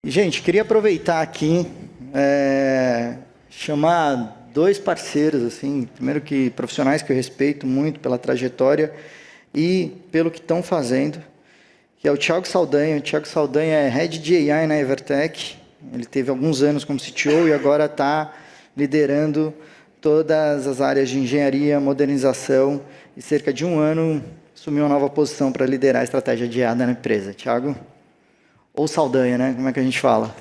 E, gente, queria aproveitar aqui, chamar dois parceiros, assim, primeiro que profissionais que eu respeito muito pela trajetória e pelo que estão fazendo, que é o Thiago Saldanha. O Thiago Saldanha é Head de AI na Evertec. Ele teve alguns anos como CTO e agora está liderando todas as áreas de engenharia, modernização, e cerca de um ano assumiu uma nova posição para liderar a estratégia de IA da empresa. Thiago? Ou Saldanha, né? Como é que a gente fala?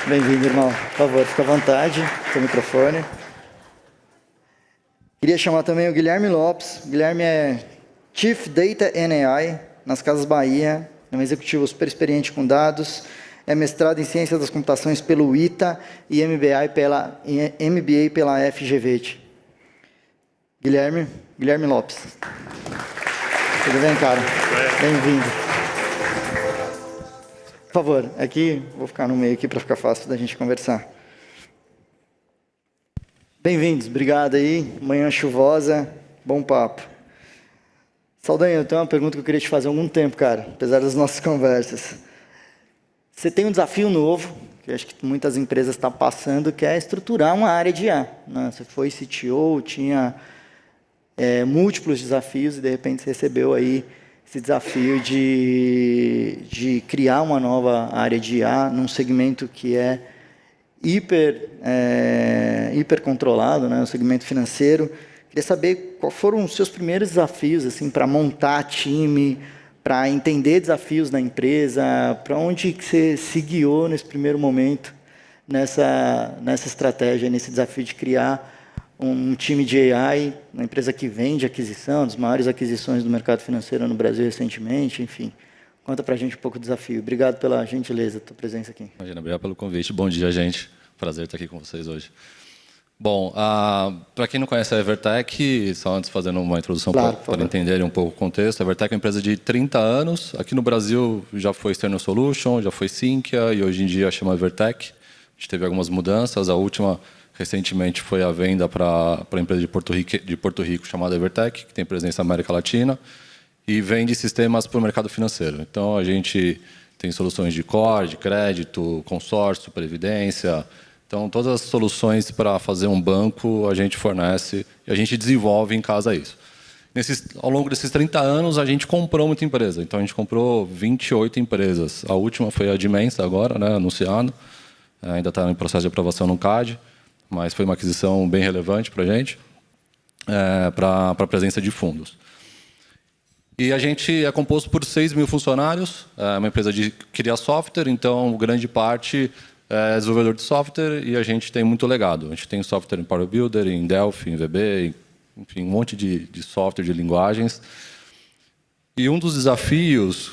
Bem-vindo, irmão. Por favor, fica à vontade, seu microfone. Queria chamar também o Guilherme Lopes. O Guilherme é Chief Data and AI nas Casas Bahia, é um executivo super experiente com dados, é mestrado em Ciências das Computações pelo ITA e MBA pela FGV. Guilherme Lopes. Tudo bem, cara? Bem-vindo. Por favor, aqui, vou ficar no meio aqui para ficar fácil da gente conversar. Bem-vindos, obrigado aí. Manhã chuvosa, bom papo. Saldanha, eu tenho uma pergunta que eu queria te fazer há algum tempo, cara, apesar das nossas conversas. Você tem um desafio novo, que eu acho que muitas empresas estão passando, que é estruturar uma área de IA, né? Você foi CTO, tinha múltiplos desafios e, de repente, você recebeu aí esse desafio de criar uma nova área de IA num segmento que é hiper controlado, né? O segmento financeiro. Queria saber quais foram os seus primeiros desafios assim, para montar time, para entender desafios da empresa, para onde que você se guiou nesse primeiro momento, nessa estratégia, nesse desafio de criar um time de AI, uma empresa que vende aquisição, das maiores aquisições do mercado financeiro no Brasil recentemente, enfim. Conta para a gente um pouco do desafio. Obrigado pela gentileza da tua presença aqui. Imagina, obrigado pelo convite. Bom dia, gente. Prazer estar aqui com vocês hoje. Bom, para quem não conhece a Evertec, só antes fazendo uma introdução para entenderem um pouco o contexto, a Evertec é uma empresa de 30 anos. Aqui no Brasil já foi External Solution, já foi Sinqia e hoje em dia chama Evertec. A gente teve algumas mudanças. A última, recentemente, foi a venda para a empresa de Porto Rico chamada Evertec, que tem presença na América Latina e vende sistemas para o mercado financeiro. Então, a gente tem soluções de core, de crédito, consórcio, previdência. Então, todas as soluções para fazer um banco a gente fornece e a gente desenvolve em casa isso. Ao longo desses 30 anos, a gente comprou muita empresa. Então, a gente comprou 28 empresas. A última foi a Dimensa agora, né, anunciado. Ainda está em processo de aprovação no CAD, mas foi uma aquisição bem relevante para a gente, para a presença de fundos. E a gente é composto por 6 mil funcionários, é uma empresa de criar software, então grande parte é desenvolvedor de software e a gente tem muito legado. A gente tem software em Power Builder, em Delphi, em VB, enfim, um monte de software, de linguagens. E um dos desafios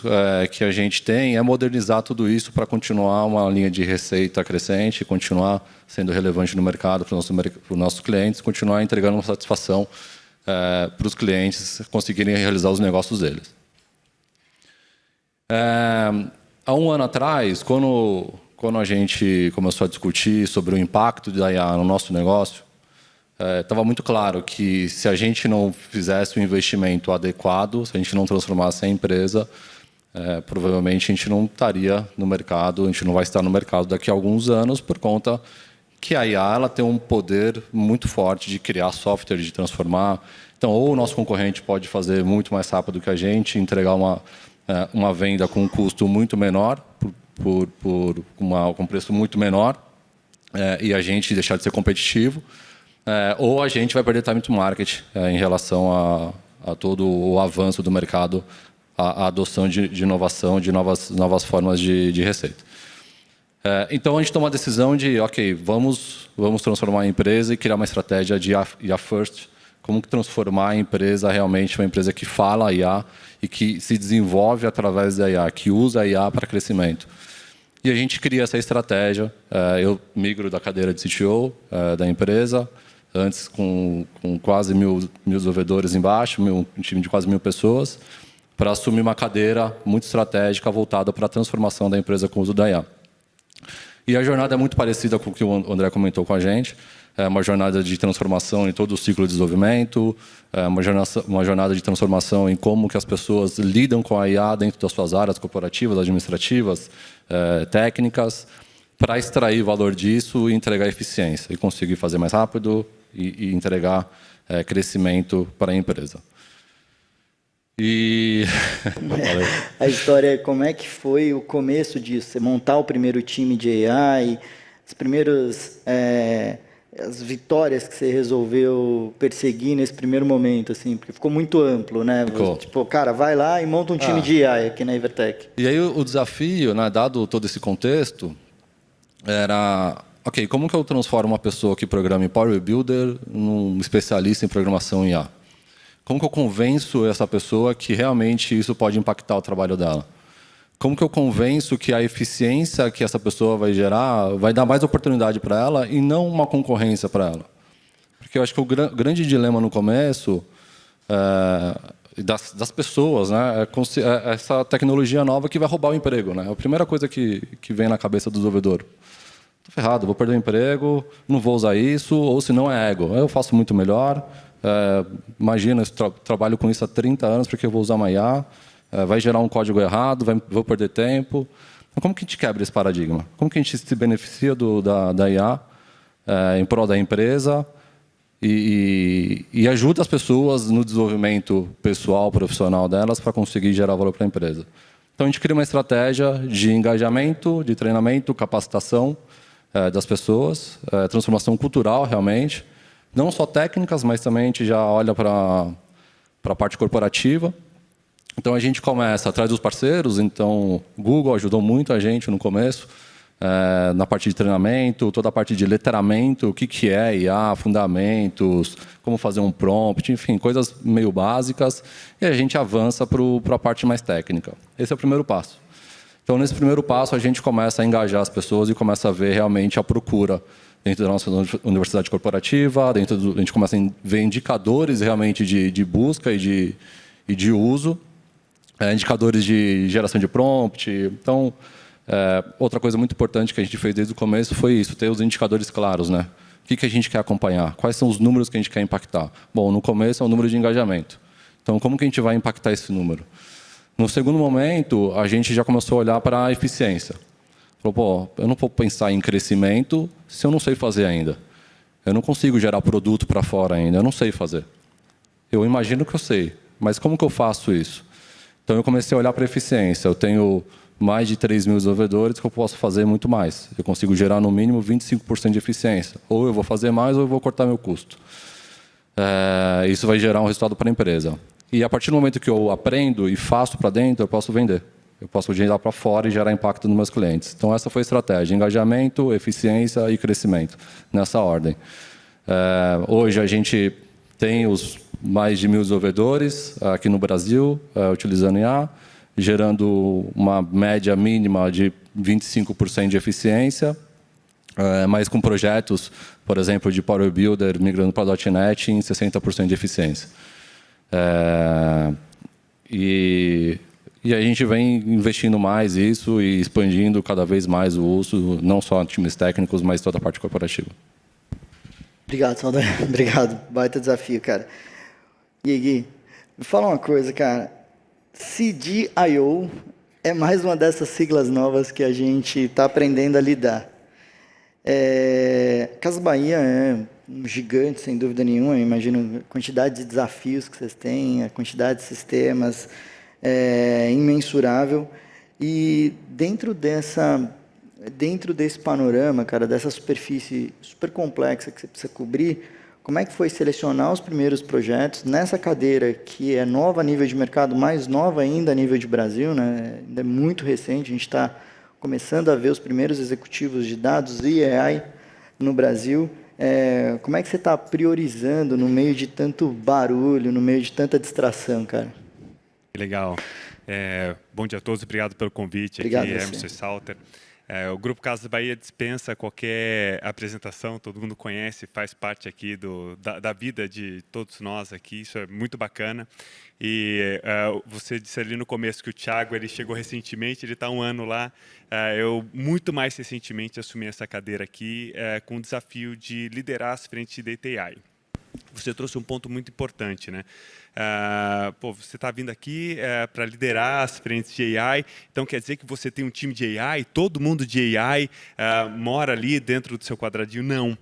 que a gente tem é modernizar tudo isso para continuar uma linha de receita crescente, continuar sendo relevante no mercado para os nossos clientes, continuar entregando uma satisfação para os clientes conseguirem realizar os negócios deles. Há um ano atrás, quando a gente começou a discutir sobre o impacto da IA no nosso negócio, estava muito claro que se a gente não fizesse o investimento adequado, se a gente não transformasse a empresa, provavelmente a gente não estaria no mercado, a gente não vai estar no mercado daqui a alguns anos, por conta que a IA ela tem um poder muito forte de criar software, de transformar. Então, ou o nosso concorrente pode fazer muito mais rápido que a gente, entregar uma venda com um custo muito menor, com um preço muito menor, e a gente deixar de ser competitivo, ou a gente vai perder time to market em relação a todo o avanço do mercado, a adoção de inovação, de novas formas de receita. Então, a gente toma a decisão de, ok, vamos transformar a empresa e criar uma estratégia de IA First, como transformar a empresa realmente uma empresa que fala IA e que se desenvolve através da IA, que usa a IA para crescimento. E a gente cria essa estratégia. Eu migro da cadeira de CTO da empresa, antes com quase mil desenvolvedores embaixo, um time de quase 1000 pessoas, para assumir uma cadeira muito estratégica voltada para a transformação da empresa com o uso da IA. E a jornada é muito parecida com o que o André comentou com a gente. É uma jornada de transformação em todo o ciclo de desenvolvimento, é uma jornada de transformação em como que as pessoas lidam com a IA dentro das suas áreas corporativas, administrativas, técnicas, para extrair valor disso e entregar eficiência, e conseguir fazer mais rápido e entregar crescimento para a empresa. E a história é como é que foi o começo disso? Você montar o primeiro time de AI, as primeiras as vitórias que você resolveu perseguir nesse primeiro momento, assim, porque ficou muito amplo, né? Ficou. Tipo, cara, vai lá e monta um time de AI aqui na Evertec. E aí o desafio, né, dado todo esse contexto, era, ok, como que eu transformo uma pessoa que programa em Power Builder num especialista em programação em IA? Como que eu convenço essa pessoa que realmente isso pode impactar o trabalho dela? Como que eu convenço que a eficiência que essa pessoa vai gerar vai dar mais oportunidade para ela e não uma concorrência para ela? Porque eu acho que o grande dilema no começo das pessoas, né, é essa tecnologia nova que vai roubar o emprego, né? É a primeira coisa que vem na cabeça do desenvolvedor. Estou ferrado, vou perder o emprego, não vou usar isso, ou se não é ego. Eu faço muito melhor. Imagina, eu trabalho com isso há 30 anos porque eu vou usar uma IA, vai gerar um código errado, vou perder tempo. Então, como que a gente quebra esse paradigma? Como que a gente se beneficia da IA em prol da empresa e ajuda as pessoas no desenvolvimento pessoal, profissional delas para conseguir gerar valor para a empresa? Então, a gente cria uma estratégia de engajamento, de treinamento, capacitação das pessoas, transformação cultural, realmente. Não só técnicas, mas também a gente já olha para a parte corporativa. Então, a gente começa atrás dos parceiros. Então, o Google ajudou muito a gente no começo, na parte de treinamento, toda a parte de letramento, o que é IA, fundamentos, como fazer um prompt, enfim, coisas meio básicas. E a gente avança para a parte mais técnica. Esse é o primeiro passo. Então, nesse primeiro passo, a gente começa a engajar as pessoas e começa a ver realmente a procura dentro da nossa universidade corporativa, a gente começa a ver indicadores realmente de busca e de uso, indicadores de geração de prompt. Então, outra coisa muito importante que a gente fez desde o começo foi isso, ter os indicadores claros, né? O que a gente quer acompanhar? Quais são os números que a gente quer impactar? Bom, no começo é o número de engajamento. Então, como que a gente vai impactar esse número? No segundo momento, a gente já começou a olhar para a eficiência. Falou, pô, eu não vou pensar em crescimento se eu não sei fazer ainda. Eu não consigo gerar produto para fora ainda, eu não sei fazer. Eu imagino que eu sei, mas como que eu faço isso? Então, eu comecei a olhar para a eficiência. Eu tenho mais de 3 mil desenvolvedores que eu posso fazer muito mais. Eu consigo gerar, no mínimo, 25% de eficiência. Ou eu vou fazer mais ou eu vou cortar meu custo. Isso vai gerar um resultado para a empresa. E a partir do momento que eu aprendo e faço para dentro, eu posso vender. Eu posso gerar para fora e gerar impacto nos meus clientes. Então, essa foi a estratégia. Engajamento, eficiência e crescimento, nessa ordem. Hoje, a gente tem os mais de 1.000 desenvolvedores aqui no Brasil, utilizando IA, gerando uma média mínima de 25% de eficiência, mas com projetos, por exemplo, de Power Builder migrando para .NET em 60% de eficiência. E a gente vem investindo mais nisso e expandindo cada vez mais o uso, não só em times técnicos, mas toda a parte corporativa. Obrigado, Saldanha. Obrigado. Baita desafio, cara. E aí, Gui, me fala uma coisa, cara. CDIO é mais uma dessas siglas novas que a gente está aprendendo a lidar. Casas Bahia é um gigante, sem dúvida nenhuma. Eu imagino a quantidade de desafios que vocês têm, a quantidade de sistemas, imensurável. E dentro desse panorama, cara, dessa superfície super complexa que você precisa cobrir, como é que foi selecionar os primeiros projetos nessa cadeira que é nova a nível de mercado, mais nova ainda a nível de Brasil, né? Ainda é muito recente, a gente está começando a ver os primeiros executivos de dados e AI no Brasil. Como é que você está priorizando no meio de tanto barulho, no meio de tanta distração, cara? Legal. Bom dia a todos, obrigado pelo convite. Obrigado aqui, você. Emerson Salter. O Grupo Casas Bahia dispensa qualquer apresentação, todo mundo conhece, faz parte aqui da vida de todos nós aqui, isso é muito bacana. E você disse ali no começo que o Thiago ele chegou recentemente, ele está 1 ano lá. Eu, muito mais recentemente, assumi essa cadeira aqui com o desafio de liderar as frentes de Data AI. Você trouxe um ponto muito importante, né? Você está vindo aqui para liderar as frentes de AI, então quer dizer que você tem um time de AI, todo mundo de AI mora ali dentro do seu quadradinho? Não.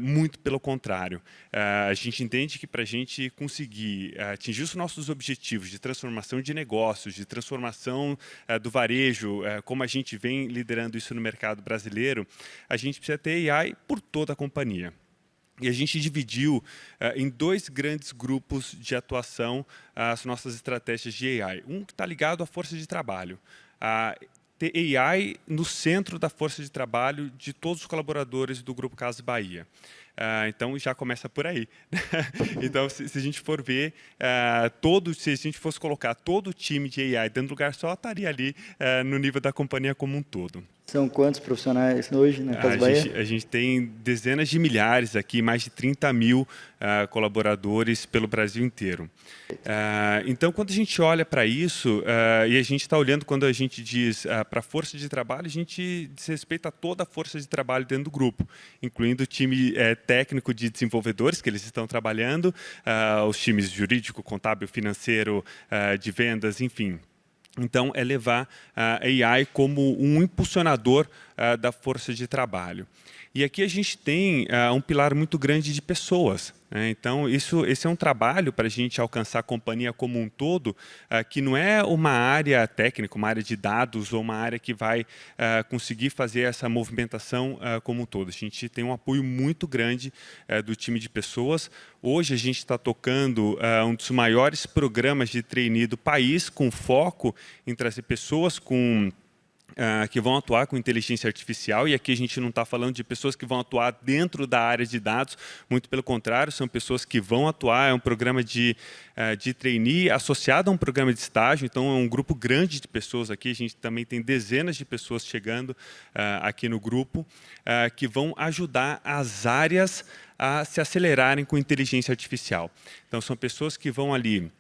Muito pelo contrário. A gente entende que para a gente conseguir atingir os nossos objetivos de transformação de negócios, de transformação do varejo, como a gente vem liderando isso no mercado brasileiro, a gente precisa ter AI por toda a companhia. E a gente dividiu em 2 grandes grupos de atuação as nossas estratégias de AI. Um que está ligado à força de trabalho. Ter AI no centro da força de trabalho de todos os colaboradores do Grupo Casas Bahia. Então, já começa por aí. Então, se a gente for ver, se a gente fosse colocar todo o time de AI dentro do lugar só, estaria ali no nível da companhia como um todo. São quantos profissionais hoje na Casas Bahia? A gente tem dezenas de milhares aqui, mais de 30 mil colaboradores pelo Brasil inteiro. Então, quando a gente olha para isso, e a gente está olhando quando a gente diz para a força de trabalho, a gente desrespeita toda a força de trabalho dentro do grupo, incluindo o time técnico de desenvolvedores que eles estão trabalhando, os times jurídico, contábil, financeiro, de vendas, enfim. Então, é levar a AI como um impulsionador da força de trabalho. E aqui a gente tem um pilar muito grande de pessoas. Então, esse é um trabalho para a gente alcançar a companhia como um todo, que não é uma área técnica, uma área de dados ou uma área que vai conseguir fazer essa movimentação como um todo. A gente tem um apoio muito grande do time de pessoas. Hoje, a gente está tocando um dos maiores programas de trainee do país, com foco em trazer pessoas que vão atuar com inteligência artificial, e aqui a gente não está falando de pessoas que vão atuar dentro da área de dados, muito pelo contrário, são pessoas que vão atuar, é um programa de trainee associado a um programa de estágio, então é um grupo grande de pessoas aqui, a gente também tem dezenas de pessoas chegando aqui no grupo, que vão ajudar as áreas a se acelerarem com inteligência artificial. Então, são pessoas que vão ali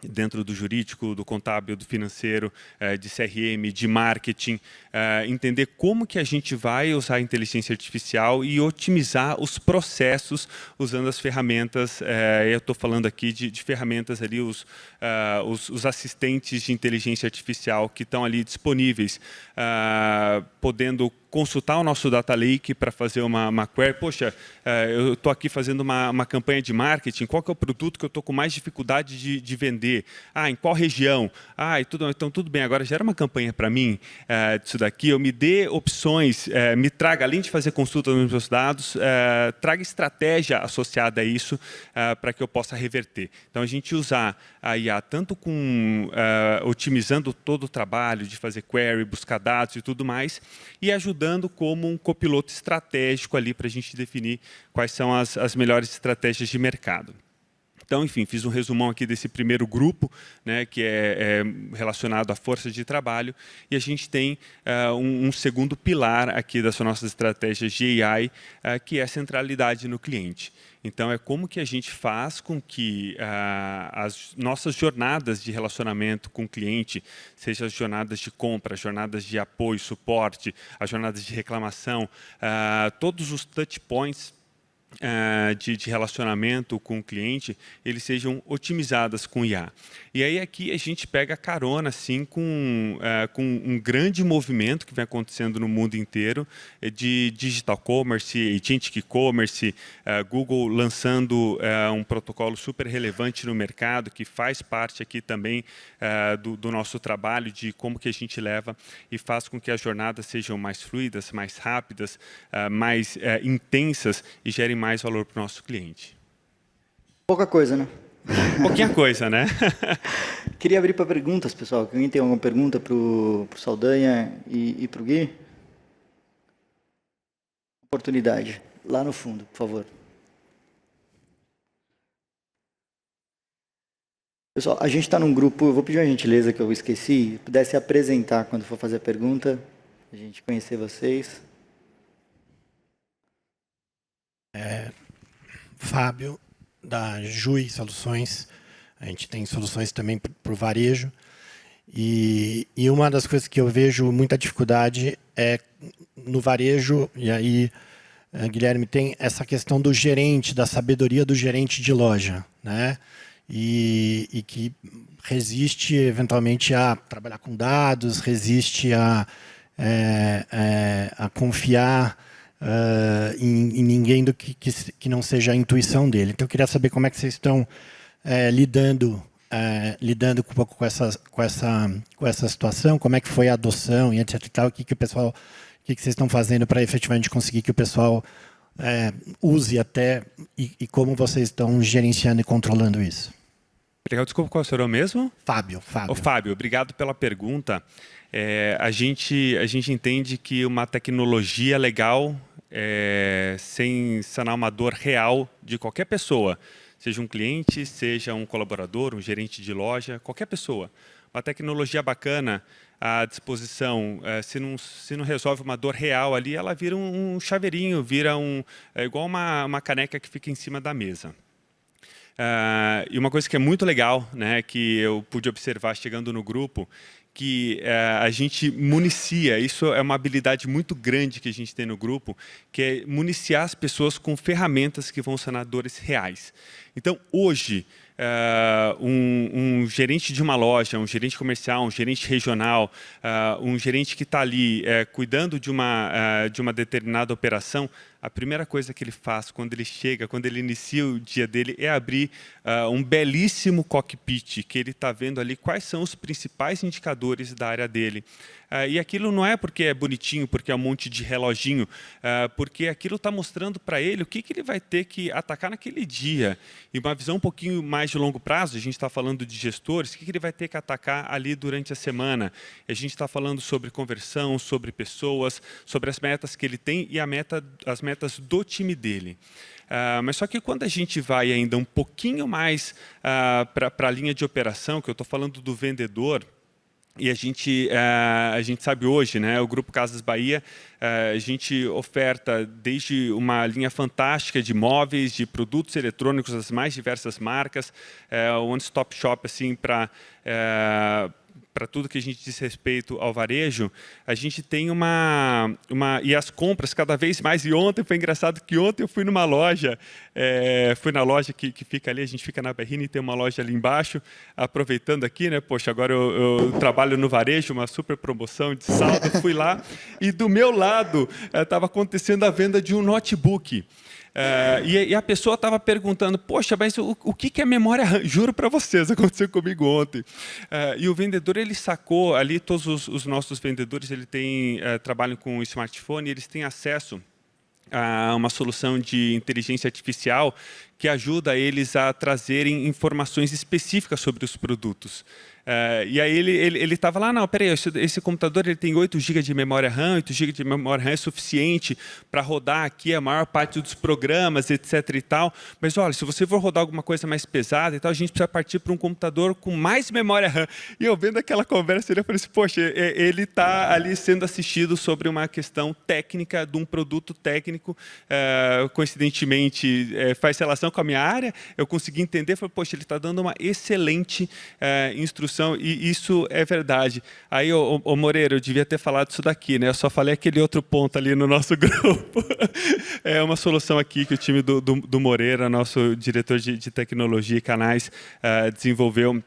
dentro do jurídico, do contábil, do financeiro, de CRM, de marketing, entender como que a gente vai usar a inteligência artificial e otimizar os processos usando as ferramentas, eu estou falando aqui de ferramentas ali, os assistentes de inteligência artificial que estão ali disponíveis, podendo consultar o nosso data lake para fazer uma query. Poxa, eu estou aqui fazendo uma campanha de marketing, qual que é o produto que eu estou com mais dificuldade de vender? Em qual região? Então tudo bem, agora gera uma campanha para mim disso daqui, eu me dê opções, me traga, além de fazer consulta nos meus dados, traga estratégia associada a isso para que eu possa reverter. Então, a gente usar a IA tanto otimizando todo o trabalho de fazer query, buscar dados e tudo mais, e ajudando como um copiloto estratégico ali para a gente definir quais são as melhores estratégias de mercado. Então, enfim, fiz um resumão aqui desse primeiro grupo, né, que é relacionado à força de trabalho, e a gente tem um segundo pilar aqui das nossas estratégias de AI, que é a centralidade no cliente. Então, é como que a gente faz com que as nossas jornadas de relacionamento com o cliente, seja as jornadas de compra, as jornadas de apoio, suporte, as jornadas de reclamação, todos os touch points de relacionamento com o cliente, eles sejam otimizadas com IA. E aí aqui a gente pega carona assim, com um grande movimento que vem acontecendo no mundo inteiro de digital commerce, agentic commerce, Google lançando um protocolo super relevante no mercado, que faz parte aqui também do nosso trabalho de como que a gente leva e faz com que as jornadas sejam mais fluidas, mais rápidas, mais intensas e gerem mais valor para o nosso cliente. Pouca coisa, né? Pouquinha coisa, né? Queria abrir para perguntas, pessoal. Alguém tem alguma pergunta para o Saldanha e para o Gui? Oportunidade. Lá no fundo, por favor. Pessoal, a gente está num grupo, eu vou pedir uma gentileza que eu esqueci, pudesse apresentar quando for fazer a pergunta, a a gente conhecer vocês. Fábio, da Jui Soluções. A gente tem soluções também para o varejo. E uma das coisas que eu vejo muita dificuldade é no varejo, e aí, Guilherme, tem essa questão do gerente, da sabedoria do gerente de loja, né? E que resiste, eventualmente, a trabalhar com dados, resiste a confiar em ninguém que não seja a intuição dele. Então, eu queria saber como é que vocês estão lidando um pouco com essa situação, como é que foi a adoção e etc. E tal, o que vocês estão fazendo para efetivamente conseguir que o pessoal use até e como vocês estão gerenciando e controlando isso? Legal, desculpa, qual é o seu nome mesmo? Fábio. Fábio, obrigado pela pergunta. A gente entende que uma tecnologia legal, sem sanar uma dor real de qualquer pessoa, seja um cliente, seja um colaborador, um gerente de loja, qualquer pessoa. Uma tecnologia bacana à disposição, se não resolve uma dor real ali, ela vira um chaveirinho, vira igual uma caneca que fica em cima da mesa. E uma coisa que é muito legal, né, que eu pude observar chegando no grupo, que a gente municia, isso é uma habilidade muito grande que a gente tem no grupo, que é municiar as pessoas com ferramentas que vão sanar dores reais. Então, hoje, um gerente de uma loja, um gerente comercial, um gerente regional, um gerente que está ali cuidando de uma determinada operação, a primeira coisa que ele faz quando ele chega, quando ele inicia o dia dele, é abrir um belíssimo cockpit, que ele está vendo ali quais são os principais indicadores da área dele. E aquilo não é porque é bonitinho, porque é um monte de reloginho, porque aquilo está mostrando para ele o que ele vai ter que atacar naquele dia. E uma visão um pouquinho mais de longo prazo, a gente está falando de gestores, o que ele vai ter que atacar ali durante a semana. A gente está falando sobre conversão, sobre pessoas, sobre as metas que ele tem e as metas do time dele. Mas só que quando a gente vai ainda um pouquinho mais para a linha de operação, que eu estou falando do vendedor, e a gente sabe hoje, né, o Grupo Casas Bahia, a gente oferta desde uma linha fantástica de móveis, de produtos eletrônicos das mais diversas marcas, one-stop shop assim, para tudo que a gente diz respeito ao varejo. A gente tem e as compras cada vez mais. E ontem foi engraçado que ontem eu fui numa loja, fui na loja que fica ali, a gente fica na Berrini e tem uma loja ali embaixo, aproveitando aqui, né? Poxa, agora eu trabalho no varejo, uma super promoção de saldo, fui lá e do meu lado estava acontecendo a venda de um notebook. E a pessoa estava perguntando, poxa, mas o que é memória RAM? Juro para vocês, aconteceu comigo ontem. E o vendedor, ele sacou ali, todos os nossos vendedores, trabalham com smartphone, eles têm acesso a uma solução de inteligência artificial que ajuda eles a trazerem informações específicas sobre os produtos. E aí ele estava lá, não, peraí, esse computador ele tem 8 GB de memória RAM, 8 GB de memória RAM é suficiente para rodar aqui a maior parte dos programas, etc. e tal. Mas olha, se você for rodar alguma coisa mais pesada e tal, a gente precisa partir para um computador com mais memória RAM. E eu vendo aquela conversa, eu falei assim, poxa, ele está ali sendo assistido sobre uma questão técnica de um produto técnico, coincidentemente faz relação com a minha área, eu consegui entender, falei, poxa, ele está dando uma excelente instrução. E isso é verdade. Aí, ô Moreira, eu devia ter falado isso daqui, né? Eu só falei aquele outro ponto ali no nosso grupo. É uma solução aqui que o time do Moreira, nosso diretor de tecnologia e canais, desenvolveu,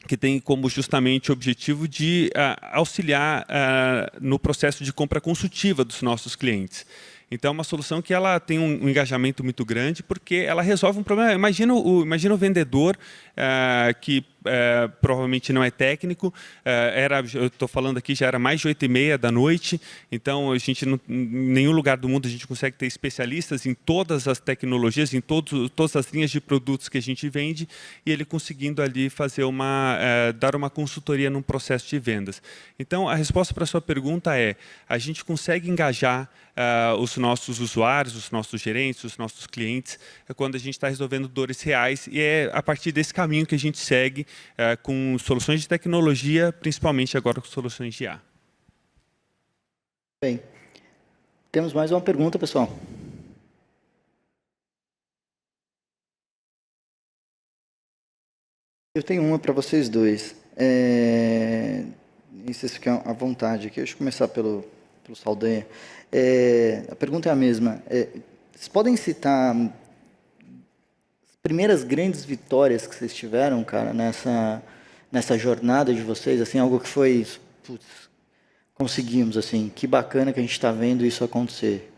que tem como justamente o objetivo de auxiliar no processo de compra consultiva dos nossos clientes. Então, é uma solução que ela tem um engajamento muito grande, porque ela resolve um problema. Imagina o vendedor que provavelmente não é técnico, eu estou falando aqui, já era mais de 8h30 da noite, então a gente em nenhum lugar do mundo a gente consegue ter especialistas em todas as tecnologias, em todas as linhas de produtos que a gente vende, e ele conseguindo ali fazer dar uma consultoria num processo de vendas. Então, a resposta para a sua pergunta é, a gente consegue engajar os nossos usuários, os nossos gerentes, os nossos clientes, quando a gente está resolvendo dores reais, e é a partir desse caminho que a gente segue com soluções de tecnologia, principalmente agora com soluções de IA. Bem, temos mais uma pergunta, pessoal. Eu tenho uma para vocês dois. E vocês ficam à vontade aqui. Deixa eu começar pelo Saldanha. A pergunta é a mesma. Vocês podem citar as primeiras grandes vitórias que vocês tiveram, cara, nessa jornada de vocês? Assim, algo que foi... Putz, conseguimos, assim. Que bacana que a gente está vendo isso acontecer.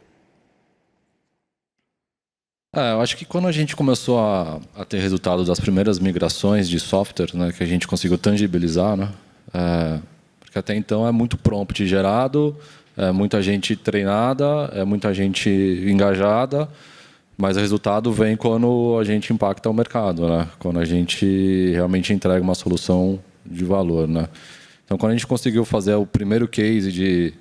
Eu acho que quando a gente começou a ter resultado das primeiras migrações de software, né, que a gente conseguiu tangibilizar, né, porque até então é muito prompt gerado, é muita gente treinada, é muita gente engajada, mas o resultado vem quando a gente impacta o mercado, né, quando a gente realmente entrega uma solução de valor, né. Então, quando a gente conseguiu fazer o primeiro case de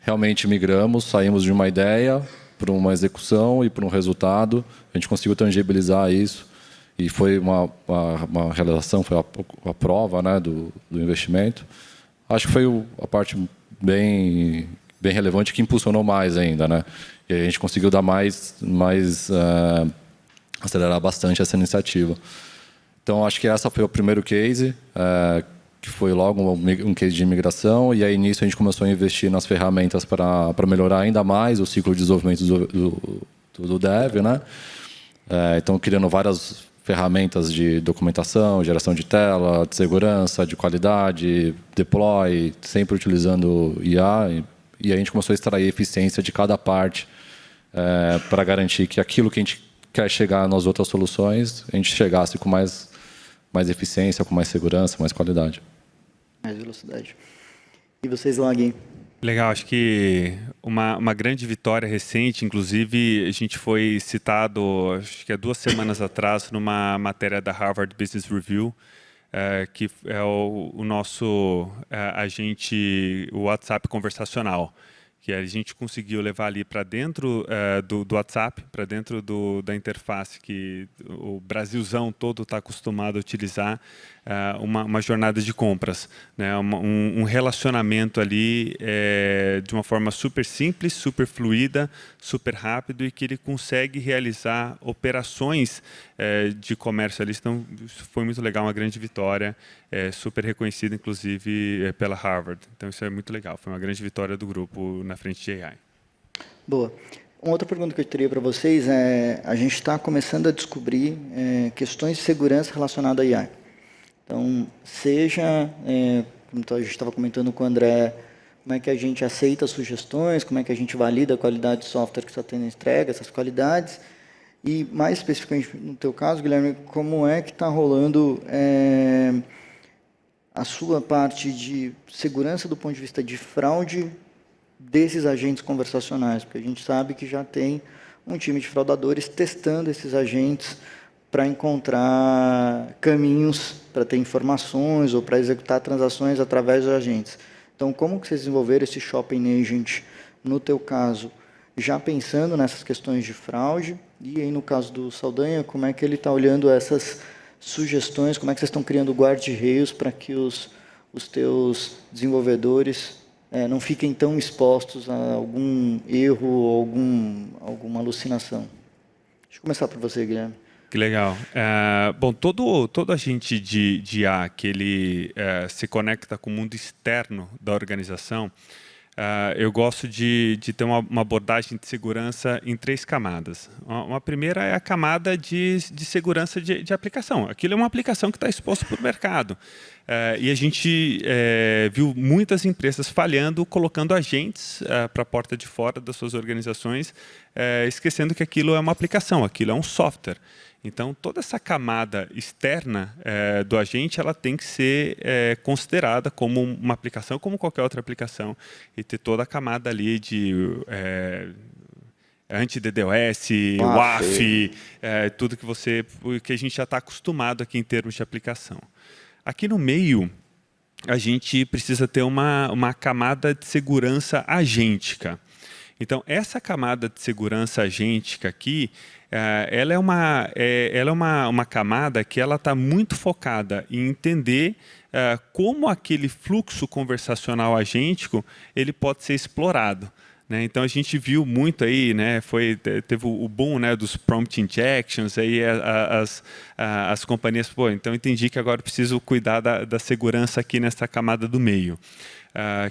realmente migramos, saímos de uma ideia para uma execução e para um resultado, a gente conseguiu tangibilizar isso e foi uma realização, foi a prova, né, do investimento. Acho que foi a parte bem relevante que impulsionou mais ainda, né? E a gente conseguiu dar acelerar bastante essa iniciativa. Então, acho que essa foi o primeiro case, que foi logo um case de imigração, e aí nisso a gente começou a investir nas ferramentas para melhorar ainda mais o ciclo de desenvolvimento do dev, né? Então, criando várias ferramentas de documentação, geração de tela, de segurança, de qualidade, deploy, sempre utilizando IA, e a gente começou a extrair a eficiência de cada parte para garantir que aquilo que a gente quer chegar nas outras soluções, a gente chegasse com mais eficiência, com mais segurança, mais qualidade. Mais velocidade. E vocês, Login? Legal, acho que uma grande vitória recente, inclusive a gente foi citado, acho que há 2 semanas atrás, numa matéria da Harvard Business Review, que é o nosso agente, o WhatsApp conversacional, que a gente conseguiu levar ali para dentro do WhatsApp, para dentro da interface que o Brasilzão todo está acostumado a utilizar, uma jornada de compras, né? Um relacionamento ali de uma forma super simples, super fluida, super rápido, e que ele consegue realizar operações de comércio ali. Então, foi muito legal, uma grande vitória, super reconhecida, inclusive, pela Harvard. Então, isso é muito legal. Foi uma grande vitória do grupo na frente de AI. Boa. Uma outra pergunta que eu teria para vocês é: a gente está começando a descobrir questões de segurança relacionadas a AI. Então, seja, como a gente estava comentando com o André, como é que a gente aceita sugestões, como é que a gente valida a qualidade de software que está tendo entrega, essas qualidades. E, mais especificamente no teu caso, Guilherme, como é que está rolando a sua parte de segurança do ponto de vista de fraude desses agentes conversacionais? Porque a gente sabe que já tem um time de fraudadores testando esses agentes para encontrar caminhos para ter informações ou para executar transações através dos agentes. Então, como que vocês desenvolveram esse shopping agent, no teu caso, já pensando nessas questões de fraude? E aí, no caso do Saldanha, como é que ele está olhando essas sugestões? Como é que vocês estão criando guarda-reios para que os teus desenvolvedores não fiquem tão expostos a algum erro ou alguma alucinação? Deixa eu começar por você, Guilherme. Que legal. Bom, todo agente de IA que ele se conecta com o mundo externo da organização, eu gosto de ter uma abordagem de segurança em 3 camadas. Uma primeira é a camada de segurança de aplicação. Aquilo é uma aplicação que está exposta para o mercado. E a gente viu muitas empresas falhando, colocando agentes para a porta de fora das suas organizações, esquecendo que aquilo é uma aplicação, aquilo é um software. Então, toda essa camada externa do agente, ela tem que ser considerada como uma aplicação, como qualquer outra aplicação, e ter toda a camada ali de anti-DDoS, WAF, tudo que a gente já está acostumado aqui em termos de aplicação. Aqui no meio, a gente precisa ter uma camada de segurança agêntica. Então, essa camada de segurança agêntica aqui, ela é uma camada que ela está muito focada em entender como aquele fluxo conversacional agêntico ele pode ser explorado. Né? Então a gente viu muito aí, né? Teve o boom, né, dos prompt injections, aí as companhias, pô, então entendi que agora preciso cuidar da segurança aqui nessa camada do meio.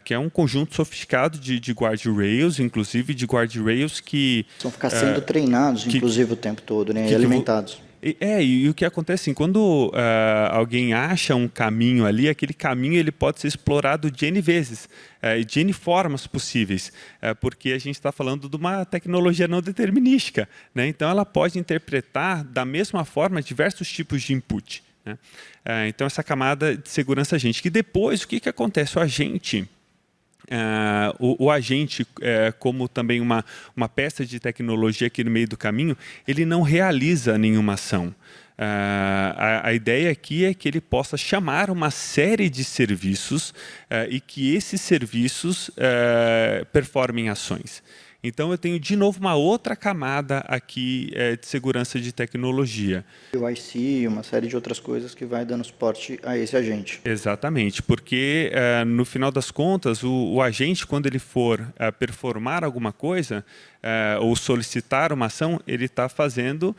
Que é um conjunto sofisticado de guardrails, inclusive de guardrails que... Vão ficar sendo treinados, inclusive, o tempo todo, né? E alimentados. E o que acontece assim, quando alguém acha um caminho ali, aquele caminho ele pode ser explorado de N vezes, de N formas possíveis, porque a gente está falando de uma tecnologia não determinística, né? Então ela pode interpretar da mesma forma diversos tipos de input, né? Então essa camada de segurança agente, que depois o que acontece? O agente... o agente, como também uma peça de tecnologia aqui no meio do caminho, ele não realiza nenhuma ação. A ideia aqui é que ele possa chamar uma série de serviços e que esses serviços performem ações. Então, eu tenho, de novo, uma outra camada aqui de segurança de tecnologia. O IC, uma série de outras coisas que vai dando suporte a esse agente. Exatamente, porque, no final das contas, o agente, quando ele for performar alguma coisa ou solicitar uma ação, ele está fazendo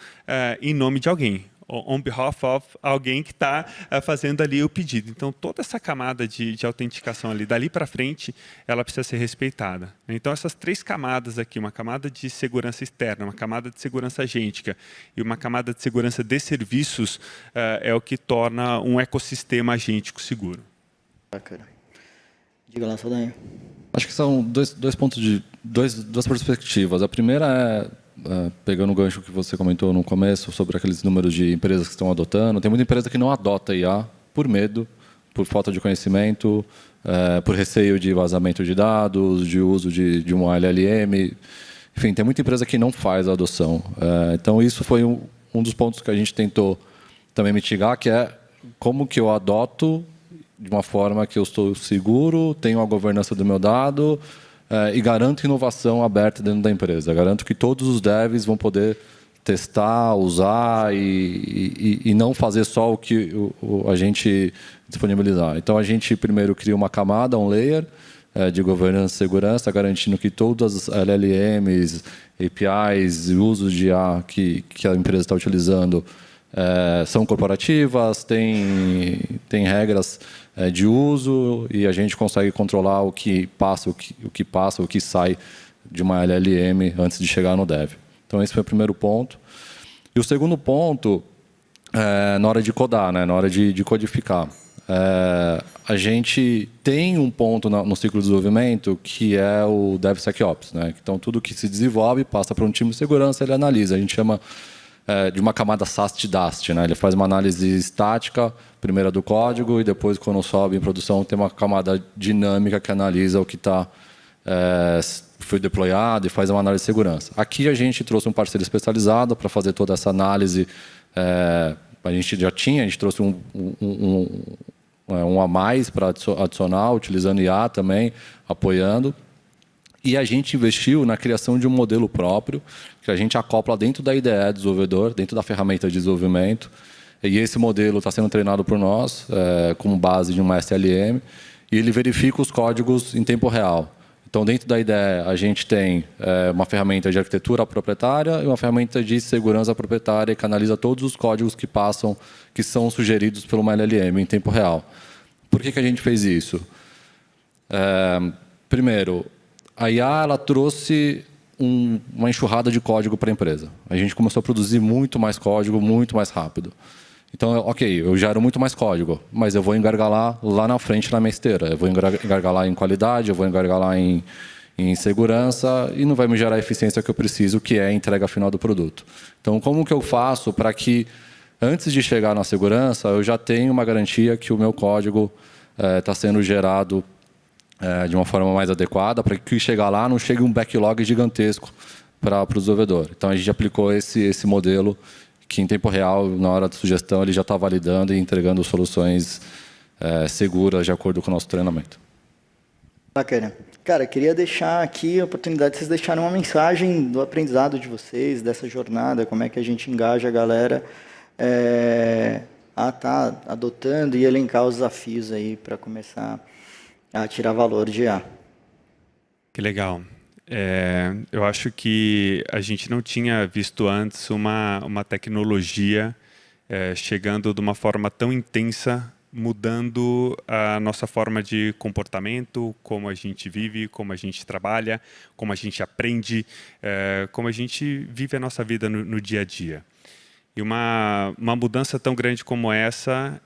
em nome de alguém, on behalf of alguém que está fazendo ali o pedido. Então, toda essa camada de autenticação ali, dali para frente, ela precisa ser respeitada. Então, essas três camadas aqui, uma camada de segurança externa, uma camada de segurança agêntica e uma camada de segurança de serviços, é o que torna um ecossistema agêntico seguro. Bacana. Diga lá, Saldanha. Acho que são dois pontos duas perspectivas. A primeira pegando o gancho que você comentou no começo sobre aqueles números de empresas que estão adotando, tem muita empresa que não adota IA por medo, por falta de conhecimento, por receio de vazamento de dados, de uso de um LLM. Enfim, tem muita empresa que não faz a adoção. Então, isso foi um dos pontos que a gente tentou também mitigar, que é como que eu adoto de uma forma que eu estou seguro, tenho a governança do meu dado, e garanto inovação aberta dentro da empresa. Garanto que todos os devs vão poder testar, usar e não fazer só o que a gente disponibilizar. Então, a gente primeiro cria uma camada, um layer de governança e segurança, garantindo que todas as LLMs, APIs e usos de IA que a empresa está utilizando são corporativas, tem regras de uso e a gente consegue controlar o que passa, o que sai de uma LLM antes de chegar no dev. Então, esse foi o primeiro ponto. E o segundo ponto é na hora de codar, né? Na hora de codificar. A gente tem um ponto no ciclo de desenvolvimento que é o DevSecOps, né? Então, tudo que se desenvolve passa para um time de segurança, ele analisa. A gente chama de uma camada SAST-DAST, né? Ele faz uma análise estática, primeira do código, e depois, quando sobe em produção, tem uma camada dinâmica que analisa o que foi deployado e faz uma análise de segurança. Aqui a gente trouxe um parceiro especializado para fazer toda essa análise. A gente trouxe um a mais para adicionar, utilizando IA também, apoiando. E a gente investiu na criação de um modelo próprio, que a gente acopla dentro da IDE do desenvolvedor, dentro da ferramenta de desenvolvimento. E esse modelo está sendo treinado por nós, como base de uma SLM, e ele verifica os códigos em tempo real. Então, dentro da IDE, a gente tem uma ferramenta de arquitetura proprietária e uma ferramenta de segurança proprietária que analisa todos os códigos que são sugeridos por uma LLM em tempo real. Por que a gente fez isso? Primeiro, a IA ela trouxe uma enxurrada de código para a empresa. A gente começou a produzir muito mais código, muito mais rápido. Então, ok, eu gero muito mais código, mas eu vou engargalar lá na frente na minha esteira. Eu vou engargalar em qualidade, eu vou engargalar em segurança e não vai me gerar a eficiência que eu preciso, que é a entrega final do produto. Então, como que eu faço para que, antes de chegar na segurança, eu já tenha uma garantia que o meu código está sendo gerado de uma forma mais adequada, para que chegar lá não chegue um backlog gigantesco para o desenvolvedor. Então, a gente aplicou esse modelo que, em tempo real, na hora da sugestão, ele já está validando e entregando soluções seguras de acordo com o nosso treinamento. Bacana. Cara, queria deixar aqui a oportunidade de vocês deixarem uma mensagem do aprendizado de vocês, dessa jornada, como é que a gente engaja a galera a estar adotando e elencar os desafios aí para começar a tirar valor de IA. Que legal. Eu acho que a gente não tinha visto antes uma tecnologia chegando de uma forma tão intensa, mudando a nossa forma de comportamento, como a gente vive, como a gente trabalha, como a gente aprende, como a gente vive a nossa vida no dia a dia. E uma mudança tão grande como essa,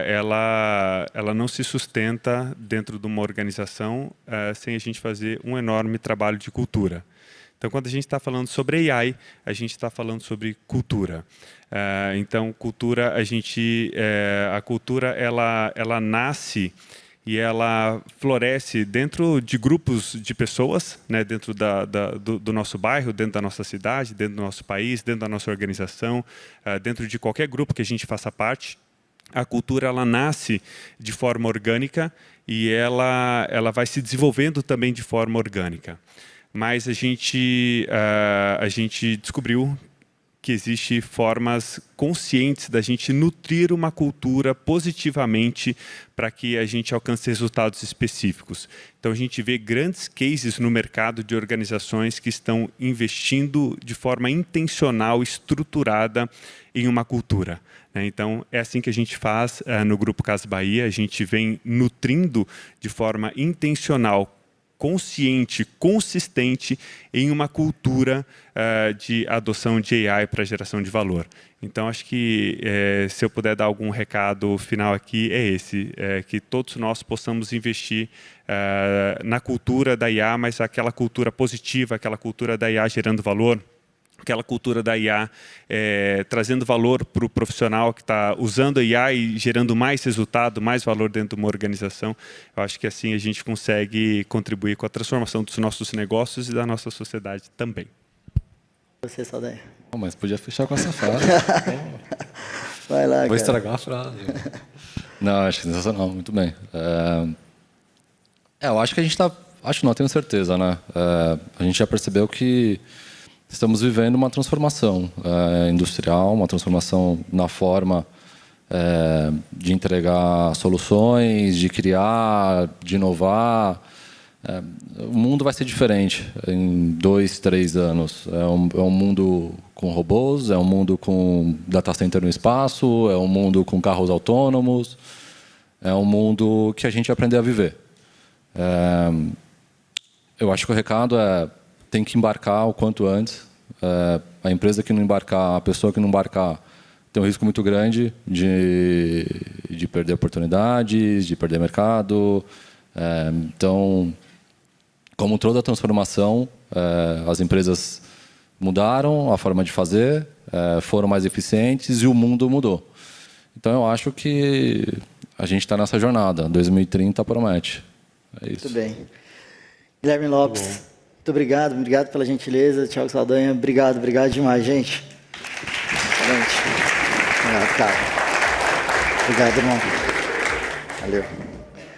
ela não se sustenta dentro de uma organização sem a gente fazer um enorme trabalho de cultura. Então, quando a gente está falando sobre AI, a gente está falando sobre cultura. Então, cultura, a cultura ela nasce e ela floresce dentro de grupos de pessoas, né, dentro do nosso bairro, dentro da nossa cidade, dentro do nosso país, dentro da nossa organização, dentro de qualquer grupo que a gente faça parte. A cultura ela nasce de forma orgânica e ela vai se desenvolvendo também de forma orgânica. Mas a gente descobriu que existem formas conscientes da gente nutrir uma cultura positivamente para que a gente alcance resultados específicos. Então, a gente vê grandes cases no mercado de organizações que estão investindo de forma intencional, estruturada em uma cultura. Então, é assim que a gente faz no Grupo Casas Bahia. A gente vem nutrindo de forma intencional, consciente, consistente em uma cultura de adoção de AI para geração de valor. Então, acho que se eu puder dar algum recado final aqui, é esse, que todos nós possamos investir na cultura da IA, mas aquela cultura positiva, aquela cultura da IA gerando valor, aquela cultura da IA trazendo valor para o profissional que está usando a IA e gerando mais resultado, mais valor dentro de uma organização. Eu acho que assim a gente consegue contribuir com a transformação dos nossos negócios e da nossa sociedade também. Você, Saldanha. Mas podia fechar com essa frase. Vai lá, Vou cara. estragar a frase. Não, acho sensacional, muito bem. Eu acho que a gente está... Acho não, tenho certeza, né? A gente já percebeu que estamos vivendo uma transformação industrial, uma transformação na forma de entregar soluções, de criar, de inovar. O mundo vai ser diferente em 2, 3 anos. É um mundo com robôs, é um mundo com data center no espaço, é um mundo com carros autônomos, é um mundo que a gente vai aprender a viver. Eu acho que o recado tem que embarcar o quanto antes. A empresa que não embarcar, a pessoa que não embarcar, tem um risco muito grande de perder oportunidades, de perder mercado. Então, como toda a transformação, as empresas mudaram a forma de fazer, foram mais eficientes e o mundo mudou. Então, eu acho que a gente está nessa jornada. 2030 promete. É isso. Muito bem. Guilherme Lopes, muito obrigado pela gentileza. Thiago Saldanha, obrigado demais, gente. Obrigado, cara. Obrigado, irmão. Valeu.